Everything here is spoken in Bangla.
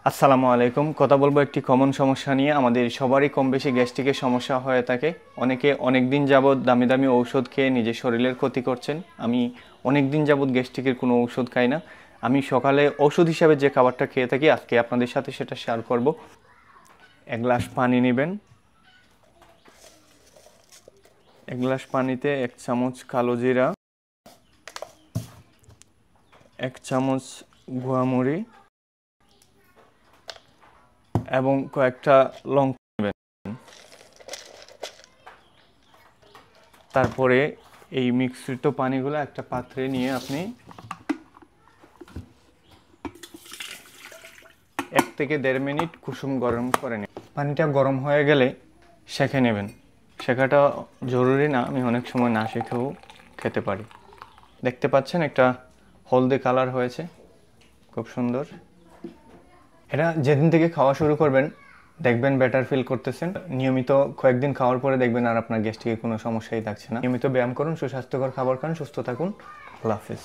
আসসালামু আলাইকুম। কথা বলবো একটি কমন সমস্যা নিয়ে। আমাদের সবারই কম বেশি গ্যাস্ট্রিকের সমস্যা হয়ে থাকে। অনেকে অনেক দিন যাবৎ দামি দামি ঔষধ খেয়ে নিজের শরীরের ক্ষতি করছেন। আমি অনেক দিন যাবৎ গ্যাস্ট্রিকের কোনো ঔষধ খাই না। আমি সকালে ওষুধ হিসাবে যে খাবারটা খেয়ে থাকি আজকে আপনাদের সাথে সেটা শেয়ার করব। এক গ্লাস পানি নেবেন। এক গ্লাস পানিতে 1 চামচ কালো জিরা, 1 চামচ গুয়ামরি এবং কয়েকটা লঙ্কা নেবেন। তারপরে এই মিশ্রিত পানিগুলো একটা পাত্রে নিয়ে আপনি 1 থেকে 1.5 মিনিট কুসুম গরম করে নিন। পানিটা গরম হয়ে গেলে সেঁকে নেবেন। শেখাটা জরুরি না, আমি অনেক সময় না শেখেও খেতে পারি। দেখতে পাচ্ছেন একটা হলদে কালার হয়েছে, খুব সুন্দর। এটা যেদিন থেকে খাওয়া শুরু করবেন দেখবেন বেটার ফিল করতেছেন। নিয়মিত কয়েকদিন খাওয়ার পরে দেখবেন আর আপনার গ্যাস্ট্রিকের কোনো সমস্যাই থাকছে না। নিয়মিত ব্যায়াম করুন, সুস্বাস্থ্যকর খাবার খান, সুস্থ থাকুন। আল্লাহ হাফেজ।